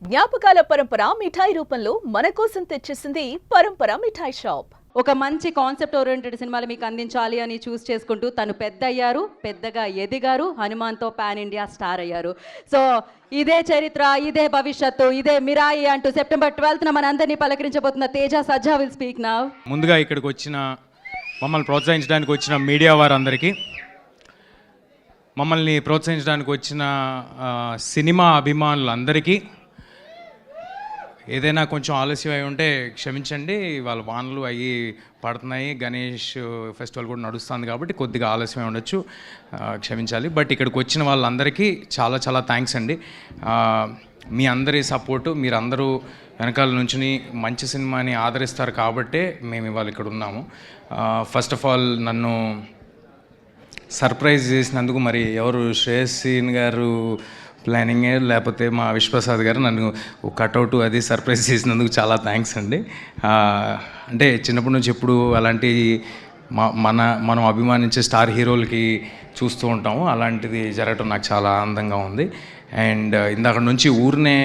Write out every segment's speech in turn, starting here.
జ్ఞాపకాల పరంపర మిఠాయి రూపంలో మన కోసం తెచ్చేసింది పరంపర మిఠాయి షాప్. ఒక మంచి కాన్సెప్ట్ ఓరియంటెడ్ సినిమాలు మీకు అందించాలి అని చూస్ చేసుకుంటూ తను పెద్ద అయ్యారు, పెద్దగా ఎదిగారు, హనుమాన్తో పాన్ ఇండియా స్టార్ అయ్యారు. సో ఇదే చరిత్ర, ఇదే భవిష్యత్తు, ఇదే మిరాయి అంటూ సెప్టెంబర్ 12న మనందరినీ పలకరించబోతున్న తేజ సజ్జా విల్ స్పీక్ నౌ. ముందుగా ఇక్కడికి వచ్చిన మమ్మల్ని ప్రోత్సహించడానికి వచ్చిన మీడియా వారందరికీ, మమ్మల్ని ప్రోత్సహించడానికి వచ్చిన సినిమా అభిమానులందరికీ, ఏదైనా కొంచెం ఆలస్యం అయి ఉంటే క్షమించండి. వాళ్ళ వానలు అవి పడుతున్నాయి, గణేష్ ఫెస్టివల్ కూడా నడుస్తుంది కాబట్టి కొద్దిగా ఆలస్యం ఉండొచ్చు, క్షమించాలి. బట్ ఇక్కడికి వచ్చిన వాళ్ళందరికీ చాలా చాలా థ్యాంక్స్ అండి. మీ అందరి సపోర్టు, మీరందరూ వెనకాల నుంచి మంచి సినిమాని ఆదరిస్తారు కాబట్టే మేము ఇవాళ ఇక్కడ ఉన్నాము. ఫస్ట్ ఆఫ్ ఆల్ నన్ను సర్ప్రైజ్ చేసినందుకు మరి ఎవరు, శ్రేయస్సీన్ గారు ప్లానింగే లేకపోతే మా విశ్వప్రసాద్ గారు నన్ను కట్అవుట్ అది సర్ప్రైజ్ చేసినందుకు చాలా థ్యాంక్స్ అండి. అంటే చిన్నప్పటి నుంచి ఎప్పుడు అలాంటి మనం అభిమానించే స్టార్ హీరోలకి చూస్తూ ఉంటాము, అలాంటిది జరగటం నాకు చాలా ఆనందంగా ఉంది. అండ్ ఇందాక నుంచి ఊరినే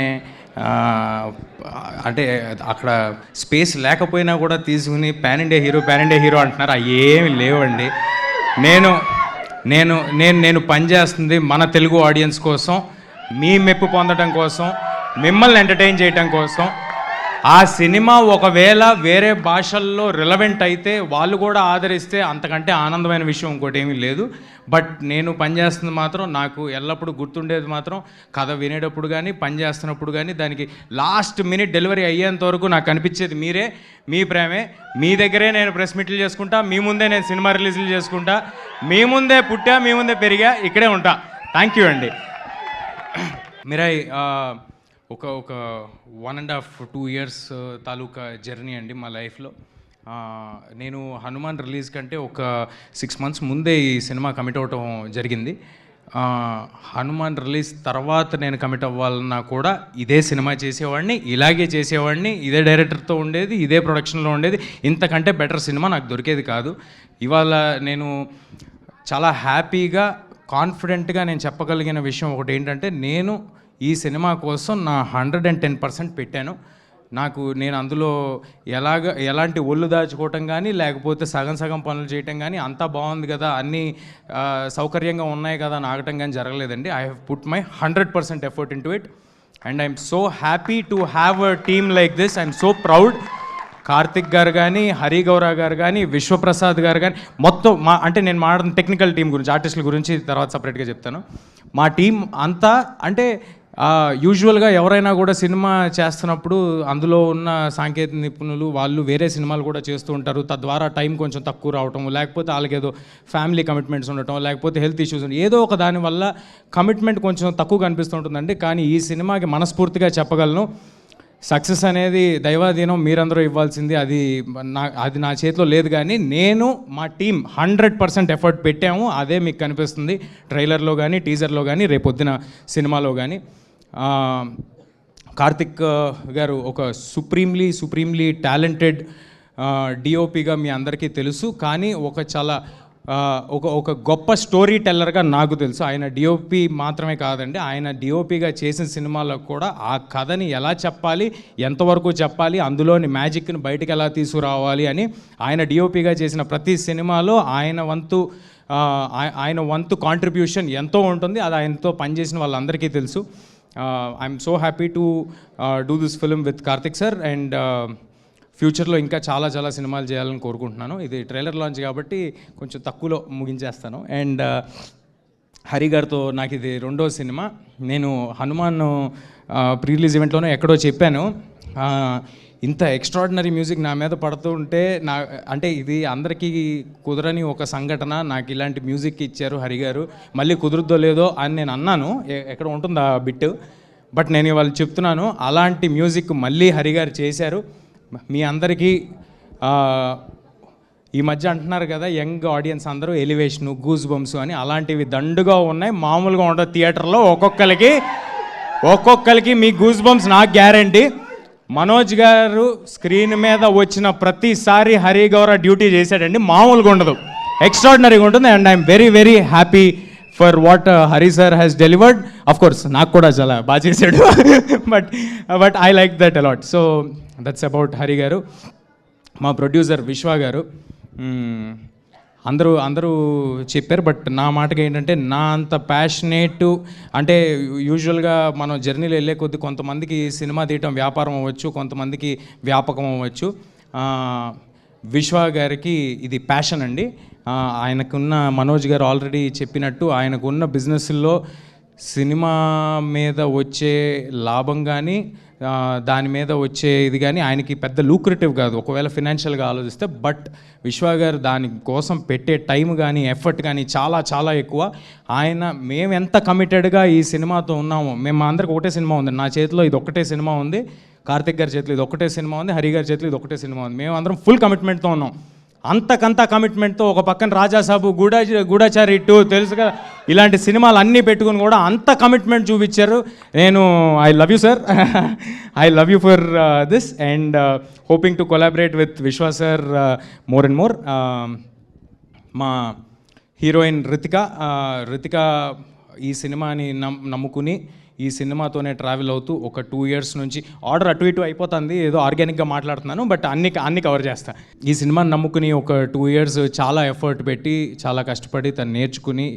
అంటే అక్కడ స్పేస్ లేకపోయినా కూడా తీసుకుని పాన్ ఇండియా హీరో అంటున్నారు. అవి ఏమి లేవండి. నేను పనిచేస్తుంది మన తెలుగు ఆడియన్స్ కోసం, మీ మెప్పు పొందడం కోసం, మిమ్మల్ని ఎంటర్టైన్ చేయడం కోసం. ఆ సినిమా ఒకవేళ వేరే భాషల్లో రిలవెంట్ అయితే, వాళ్ళు కూడా ఆదరిస్తే అంతకంటే ఆనందమైన విషయం ఇంకోటి ఏమీ లేదు. బట్ నేను పనిచేస్తుంది మాత్రం, నాకు ఎల్లప్పుడూ గుర్తుండేది మాత్రం కథ వినేటప్పుడు కానీ, పనిచేస్తున్నప్పుడు కానీ, దానికి లాస్ట్ మినిట్ డెలివరీ అయ్యేంత వరకు నాకు అనిపించేది మీరే, మీ ప్రేమే. మీ దగ్గరే నేను ప్రెస్ మీట్లు చేసుకుంటా, మీ ముందే నేను సినిమా రిలీజులు చేసుకుంటా, మీ ముందే పుట్టా, మీ ముందే పెరిగా, ఇక్కడే ఉంటా. థ్యాంక్ యూ అండి. మిరాయి ఒక 1.5-2 years తాలూకా జర్నీ అండి మా లైఫ్లో. నేను హనుమాన్ రిలీజ్ కంటే ఒక 6 months ముందే ఈ సినిమా కమిట్ అవ్వటం జరిగింది. హనుమాన్ రిలీజ్ తర్వాత నేను కమిట్ అవ్వాలన్నా కూడా ఇదే సినిమా చేసేవాడిని, ఇలాగే చేసేవాడిని, ఇదే డైరెక్టర్తో ఉండేది, ఇదే ప్రొడక్షన్లో ఉండేది. ఇంతకంటే బెటర్ సినిమా నాకు దొరికేది కాదు. ఇవాళ నేను చాలా హ్యాపీగా, కాన్ఫిడెంట్గా నేను చెప్పగలిగిన విషయం ఒకటి ఏంటంటే, నేను ఈ సినిమా కోసం నా 110% పెట్టాను. నేను అందులో ఎలాంటి ఒళ్ళు దాచుకోవటం కానీ, లేకపోతే సగం పనులు చేయటం కానీ, అంతా బాగుంది కదా, అన్నీ సౌకర్యంగా ఉన్నాయి కదా అని ఆగటం కానీ జరగలేదండి. I have put my 100% effort into it and I'm so happy to have a team like this. I'm so proud. Karthik గారు కానీ, హరి గౌరా గారు కానీ, విశ్వప్రసాద్ గారు కానీ, మొత్తం నేను మాట్లాడుతున్న టెక్నికల్ టీం గురించి, ఆర్టిస్టుల గురించి తర్వాత సపరేట్గా చెప్తాను. మా టీం అంతా అంటే యూజువల్గా ఎవరైనా కూడా సినిమా చేస్తున్నప్పుడు అందులో ఉన్న సాంకేతిక నిపుణులు వాళ్ళు వేరే సినిమాలు కూడా చేస్తూ ఉంటారు. తద్వారా టైం కొంచెం తక్కువ రావటం, లేకపోతే వాళ్ళకి ఏదో ఫ్యామిలీ కమిట్మెంట్స్ ఉండటం, లేకపోతే హెల్త్ ఇష్యూస్ ఉండటం, ఏదో ఒక దానివల్ల కమిట్మెంట్ కొంచెం తక్కువ కనిపిస్తుంటుందండి. కానీ ఈ సినిమాకి మనస్ఫూర్తిగా చెప్పగలను, సక్సెస్ అనేది దైవాధీనం, మీరందరూ ఇవ్వాల్సింది. అది నా చేతిలో లేదు. కానీ నేను, మా టీం 100% ఎఫర్ట్ పెట్టాము. అదే మీకు కనిపిస్తుంది ట్రైలర్లో కానీ, టీజర్లో కానీ, రేపొద్దున సినిమాలో కానీ. కార్తిక్ గారు ఒక సుప్రీంలీ టాలెంటెడ్ డిఓపిగా మీ అందరికీ తెలుసు. కానీ ఒక గొప్ప స్టోరీ టెల్లర్గా నాకు తెలుసు. ఆయన డిఓపి మాత్రమే కాదండి, ఆయన డిఓపిగా చేసిన సినిమాలో కూడా ఆ కథని ఎలా చెప్పాలి, ఎంతవరకు చెప్పాలి, అందులోని మ్యాజిక్ని బయటికి ఎలా తీసుకురావాలి అని ఆయన డిఓపిగా చేసిన ప్రతి సినిమాలో ఆయన వంతు కాంట్రిబ్యూషన్ ఎంతో ఉంటుంది. అది ఆయనతో పనిచేసిన వాళ్ళందరికీ తెలుసు. I'm so happy to do this film with Karthik sir. And ఫ్యూచర్లో ఇంకా చాలా చాలా సినిమాలు చేయాలని కోరుకుంటున్నాను. ఇది ట్రైలర్ లాంచ్ కాబట్టి కొంచెం తక్కువలో ముగించేస్తాను. అండ్ హరి గారితో నాకు ఇది 2వ సినిమా. నేను హనుమాన్ ప్రీ రిలీజ్ ఈవెంట్లోనే ఎక్కడో చెప్పాను, ఇంత ఎక్స్ట్రాడినరీ మ్యూజిక్ నా మీద పడుతూ ఉంటే అంటే ఇది అందరికీ కుదరని ఒక సంఘటన. నాకు ఇలాంటి మ్యూజిక్ ఇచ్చారు హరి గారు, మళ్ళీ కుదురుద్దో లేదో అని నేను అన్నాను, ఎక్కడ ఉంటుంది ఆ బిట్. బట్ నేను ఇవాళ చెప్తున్నాను, అలాంటి మ్యూజిక్ మళ్ళీ హరి గారు చేశారు. మీ అందరికీ ఈ మధ్య అంటున్నారు కదా యంగ్ ఆడియన్స్ అందరూ ఎలివేషను, గూస్ బంప్స్ అని, అలాంటివి దండుగా ఉన్నాయి. మామూలుగా ఉండదు థియేటర్లో. ఒక్కొక్కరికి మీ గూస్ బంప్స్ నాకు గ్యారంటీ. మనోజ్ గారు స్క్రీన్ మీద వచ్చిన ప్రతిసారి హరి గౌర డ్యూటీ చేశాడండి, మామూలుగా ఉండదు, ఎక్స్ట్రాడినరీగా ఉంటుంది. And I'm very happy for what Hari sir has delivered. Of course నాకు కూడా చాలా బాగా చేశాడు, but I like that a lot. So that's about Hari గారు. మా ప్రొడ్యూసర్ విశ్వ గారు, అందరూ చెప్పారు, బట్ నా మాటకి ఏంటంటే నా అంత ప్యాషనేట్ అంటే యూజువల్గా మనం జర్నీలో వెళ్ళే కొద్దీ కొంతమందికి సినిమా తీయటం వ్యాపారం అవ్వచ్చు, కొంతమందికి వ్యాపకం అవ్వచ్చు. విశ్వ గారికి ఇది ప్యాషన్ అండి. ఆయనకున్న మనోజ్ గారు ఆల్రెడీ చెప్పినట్టు ఆయనకున్న బిజినెస్లో సినిమా మీద వచ్చే లాభం కానీ దాని మీద వచ్చే ఇది కానీ ఆయనకి పెద్ద లూక్రేటివ్ కాదు ఒకవేళ ఫినాన్షియల్గా ఆలోచిస్తే. బట్ విశ్వ గారు దాని కోసం పెట్టే టైం కానీ ఎఫర్ట్ కానీ చాలా చాలా ఎక్కువ. మేము ఎంత కమిటెడ్గా ఈ సినిమాతో ఉన్నామో, మేము అందరికి ఒకటే సినిమా ఉంది, నా చేతిలో ఇది ఒక్కటే సినిమా ఉంది, కార్తిక్ గారి చేతిలో ఇది ఒక్కటే సినిమా ఉంది, హరి గారి చేతిలో ఇది ఒక్కటే సినిమా ఉంది. మేము అందరం ఫుల్ కమిట్మెంట్తో ఉన్నాం. అంతకంతా కమిట్మెంట్తో ఒక పక్కన రాజాసాబు, గూఢాచారి 2 తెలుసుగా, ఇలాంటి సినిమాలు అన్నీ పెట్టుకుని కూడా అంత కమిట్మెంట్ చూపించారు. నేను I love you sir, I love you for this and hoping to collaborate with విశ్వ సార్ మోర్ అండ్ మోర్. మా హీరోయిన్ రితిక ఈ సినిమాని నమ్ముకుని ఈ సినిమాతోనే ట్రావెల్ అవుతూ ఒక 2 years నుంచి, ఆర్డర్ అటు ఇటు అయిపోతుంది, ఏదో ఆర్గానిక్గా మాట్లాడుతున్నాను, బట్ అన్ని కవర్ చేస్తా. ఈ సినిమాని నమ్ముకుని ఒక 2 years చాలా ఎఫర్ట్ పెట్టి చాలా కష్టపడి తను నేర్చుకుని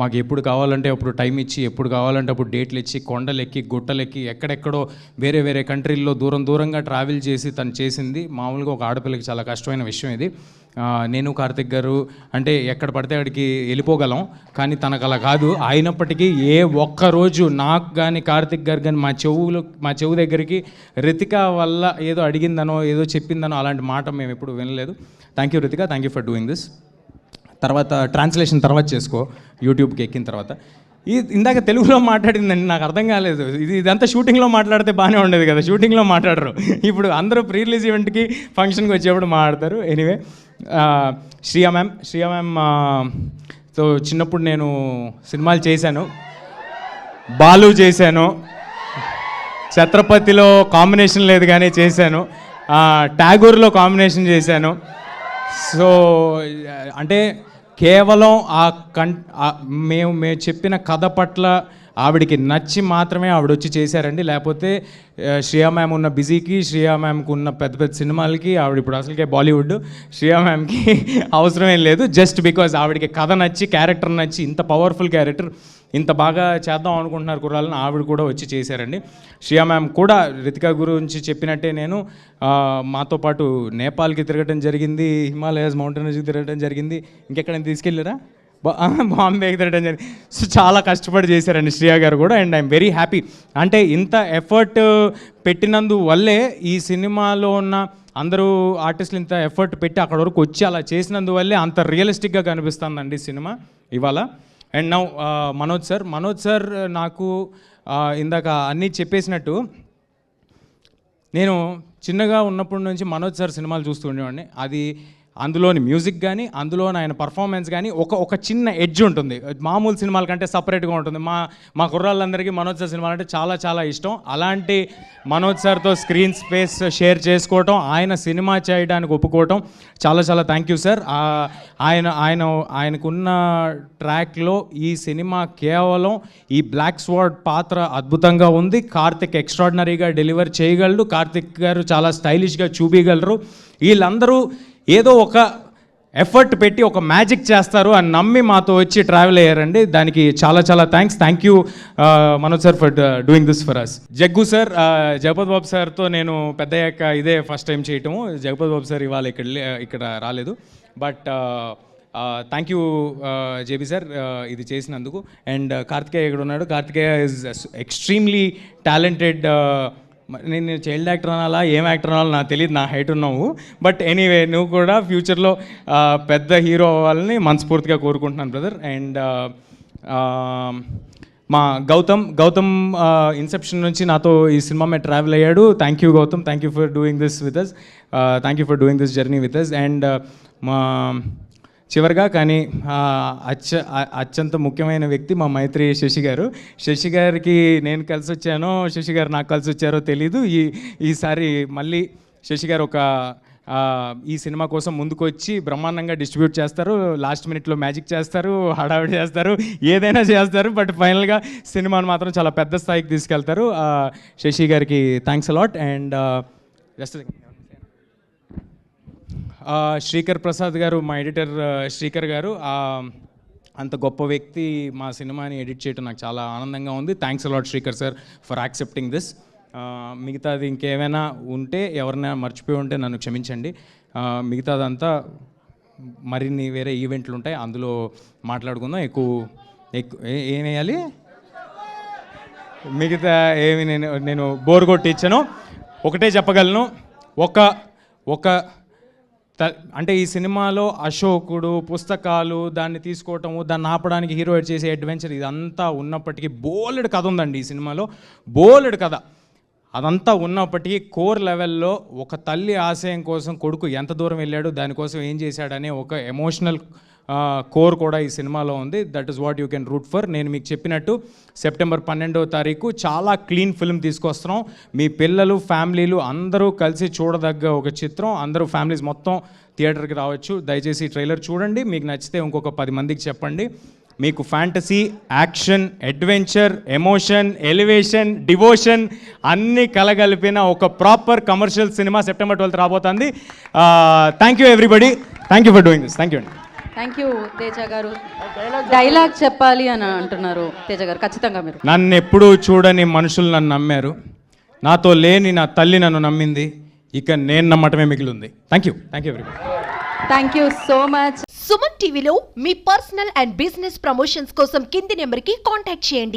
మాకు ఎప్పుడు కావాలంటే అప్పుడు టైం ఇచ్చి, ఎప్పుడు కావాలంటే అప్పుడు డేట్లు ఇచ్చి, కొండలెక్కి గుట్టలెక్కి ఎక్కడెక్కడో వేరే కంట్రీల్లో దూరంగా ట్రావెల్ చేసి తను చేసింది. మామూలుగా ఒక ఆడపిల్లకి చాలా కష్టమైన విషయం ఇది. నేను కార్తిక్ గారు అంటే ఎక్కడ పడితే అక్కడికి వెళ్ళిపోగలం, కానీ తనకు అలా కాదు. అయినప్పటికీ ఏ ఒక్కరోజు నాకు కానీ కార్తిక్ గారు కానీ మా చెవు దగ్గరికి రితిక వల్ల ఏదో అడిగిందనో ఏదో చెప్పిందనో అలాంటి మాట మేము ఎప్పుడు వినలేదు. Thank you Ritika, thank you for doing this. తర్వాత ట్రాన్స్లేషన్ తర్వాత చేసుకో, యూట్యూబ్కి ఎక్కిన తర్వాత. ఇందాక తెలుగులో మాట్లాడిందండి, నాకు అర్థం కాలేదు. ఇదంతా షూటింగ్లో మాట్లాడితే బాగానే ఉండేది కదా, షూటింగ్లో మాట్లాడరు. ఇప్పుడు అందరూ ప్రీ రిలీజ్ ఈవెంట్కి ఫంక్షన్కి వచ్చేప్పుడు మాట్లాడతారు. ఎనీవే, శ్రియా మ్యామ్ తో చిన్నప్పుడు నేను సినిమాలు చేశాను. బాలు చేశాను, ఛత్రపతిలో కాంబినేషన్ లేదు కానీ చేశాను, ట్యాగూర్లో కాంబినేషన్ చేశాను. సో అంటే కేవలం మేము చెప్పిన కథ పట్ల ఆవిడికి నచ్చి మాత్రమే ఆవిడ వచ్చి చేశారండి. లేకపోతే శ్రియా మ్యామ్ ఉన్న బిజీకి, శ్రియా మ్యామ్కి ఉన్న పెద్ద సినిమాలకి, ఆవిడ ఇప్పుడు అసలుకే బాలీవుడ్, శ్రియా మ్యామ్కి అవసరమేం లేదు. జస్ట్ బికాజ్ ఆవిడకి కథ నచ్చి, క్యారెక్టర్ నచ్చి, ఇంత పవర్ఫుల్ క్యారెక్టర్ ఇంత బాగా చేద్దాం అనుకుంటున్నారు కుర్రాలని ఆవిడ కూడా వచ్చి చేశారండి. శ్రియా మ్యామ్ కూడా రితిక గురించి చెప్పినట్టే నేను మాతో పాటు నేపాల్కి తిరగడం జరిగింది, హిమాలయాస్ మౌంటైన్స్కి తిరగడం జరిగింది, ఇంకెక్కడైనా తీసుకెళ్ళారా, బాంబేకి తిరగడం జరిగింది. సో చాలా కష్టపడి చేశారండి శ్రియా గారు కూడా. And I'm very happy. అంటే ఇంత ఎఫర్ట్ పెట్టినందువల్లే ఈ సినిమాలో ఉన్న అందరూ ఆర్టిస్టులు ఇంత ఎఫర్ట్ పెట్టి అక్కడ వరకు వచ్చి అలా చేసినందువల్లే అంత రియలిస్టిక్గా కనిపిస్తుందండి సినిమా ఇవాళ. అండ్ నౌ మనోజ్ సార్ నాకు ఇందాక అన్నీ చెప్పేసినట్టు నేను చిన్నగా ఉన్నప్పటి నుంచి మనోజ్ సార్ సినిమాలు చూస్తూ ఉండేవాడిని. అది అందులోని మ్యూజిక్ కానీ, అందులోని ఆయన పర్ఫార్మెన్స్ కానీ ఒక చిన్న ఎడ్జ్ ఉంటుంది, మామూలు సినిమాల కంటే సపరేట్గా ఉంటుంది. మా కుర్రాళ్ళందరికీ మనోజ్ సార్ సినిమాలు అంటే చాలా చాలా ఇష్టం. అలాంటి మనోజ్ సార్తో స్క్రీన్ స్పేస్ షేర్ చేసుకోవటం, ఆయన సినిమా చేయడానికి ఒప్పుకోవటం చాలా చాలా థ్యాంక్ యూ సార్. ఆయనకున్న ట్రాక్లో ఈ సినిమా కేవలం ఈ బ్లాక్ స్వార్డ్ పాత్ర అద్భుతంగా ఉంది. కార్తిక్ ఎక్స్ట్రాడినరీగా డెలివర్ చేయగలడు, కార్తిక్ గారు చాలా స్టైలిష్గా చూపించగలరు. వీళ్ళందరూ ఏదో ఒక ఎఫర్ట్ పెట్టి ఒక మ్యాజిక్ చేస్తారు అని నమ్మి మాతో వచ్చి ట్రావెల్ అయ్యారండి. దానికి చాలా చాలా thank you Manoj sir for doing this for us. Jaggu sir, Jagapathi Babu సార్తో నేను పెద్దయ్యాక ఇదే ఫస్ట్ టైం చేయటము. జగపతి బాబు సార్ ఇవాళ ఇక్కడ రాలేదు, but thank you JB sir ఇది చేసినందుకు. అండ్ కార్తికేయ ఇక్కడ ఉన్నాడు. Karthikeya is extremely talented. నేను చైల్డ్ యాక్టర్ అనాలా ఏం యాక్టర్ అనాలో నాకు తెలియదు, నా హైట్ ఉన్నావు. బట్ ఎనీవే, నువ్వు కూడా ఫ్యూచర్లో పెద్ద హీరో అవ్వాలని మనస్ఫూర్తిగా కోరుకుంటున్నాను బ్రదర్. అండ్ మా గౌతమ్ ఇన్సెప్షన్ నుంచి నాతో ఈ సినిమా మీద ట్రావెల్ అయ్యాడు. Thank you Gautam, thank you for doing this with us, thank you for doing this journey with us. And మా చివరిగా కానీ అత్యంత ముఖ్యమైన వ్యక్తి మా మైత్రి శశి గారు. శశి గారికి నేను కలిసి వచ్చానో, శశి గారు నాకు కలిసి వచ్చారో తెలీదు. ఈసారి మళ్ళీ శశి గారు ఒక ఈ సినిమా కోసం ముందుకు వచ్చి బ్రహ్మాండంగా డిస్ట్రిబ్యూట్ చేస్తారు, లాస్ట్ మినిట్లో మ్యాజిక్ చేస్తారు, హడావిడి చేస్తారు, ఏదైనా చేస్తారు. బట్ ఫైనల్గా సినిమాను మాత్రం చాలా పెద్ద స్థాయికి తీసుకెళ్తారు. శశి గారికి thanks a lot. And just Srikar Prasad గారు, మా ఎడిటర్ శ్రీకర్ గారు, అంత గొప్ప వ్యక్తి మా సినిమాని ఎడిట్ చేయడం నాకు చాలా ఆనందంగా ఉంది. Thanks a lot Srikar sir for accepting this. మిగతాది ఇంకేమైనా ఉంటే, ఎవరైనా మర్చిపోయి ఉంటే నన్ను క్షమించండి. మిగతాదంతా మరిన్ని వేరే ఈవెంట్లు ఉంటాయి, అందులో మాట్లాడుకుందాం. ఏం వేయాలి, మిగతా ఏమి నేను బోర్ కొట్టించాను. ఒకటే చెప్పగలను, ఒక అంటే ఈ సినిమాలో అశోకుడు, పుస్తకాలు, దాన్ని తీసుకోవటము, దాన్ని ఆపడానికి హీరో చేసే అడ్వెంచర్, ఇదంతా ఉన్నప్పటికీ బోలెడు కథ ఉందండి ఈ సినిమాలో, బోలెడు కథ. అదంతా ఉన్నప్పటికీ కోర్ లెవెల్లో ఒక తల్లి ఆశయం కోసం కొడుకు ఎంత దూరం వెళ్ళాడు, దానికోసం ఏం చేశాడనే ఒక ఎమోషనల్ కోర్ కూడా ఈ సినిమాలో ఉంది. That is what you can root for. నేను మీకు చెప్పినట్టు సెప్టెంబర్ 12వ తారీఖు చాలా క్లీన్ ఫిల్మ్ తీసుకొస్తున్నాం. మీ పిల్లలు, ఫ్యామిలీలు అందరూ కలిసి చూడదగ్గ ఒక చిత్రం. అందరూ ఫ్యామిలీస్ మొత్తం థియేటర్కి రావచ్చు. దయచేసి ట్రైలర్ చూడండి, మీకు నచ్చితే ఇంకొక 10 మందికి చెప్పండి. మీకు fantasy, action, adventure, emotion, elevation, devotion అన్నీ కలగలిపిన ఒక proper commercial cinema September 12th రాబోతుంది. Thank you everybody, thank you for doing this. Thank you అండి. థ్యాంక్ యూ తేజ గారు. డైలాగ్ చెప్పాలి అని అంటున్నారు తేజ గారు, ఖచ్చితంగా మీరు. నన్ను ఎప్పుడూ చూడని మనుషులు నన్ను నమ్మారు, నాతో లేని నా తల్లి నన్ను నమ్మింది, ఇక నేను నమ్మటమే మిగిలింది. Thank you everybody. Thank you so much. Suman టీవీలో మీ పర్సనల్ అండ్ బిజినెస్ ప్రమోషన్స్ కోసం కింది నెంబర్కి కాంటాక్ట్ చేయండి.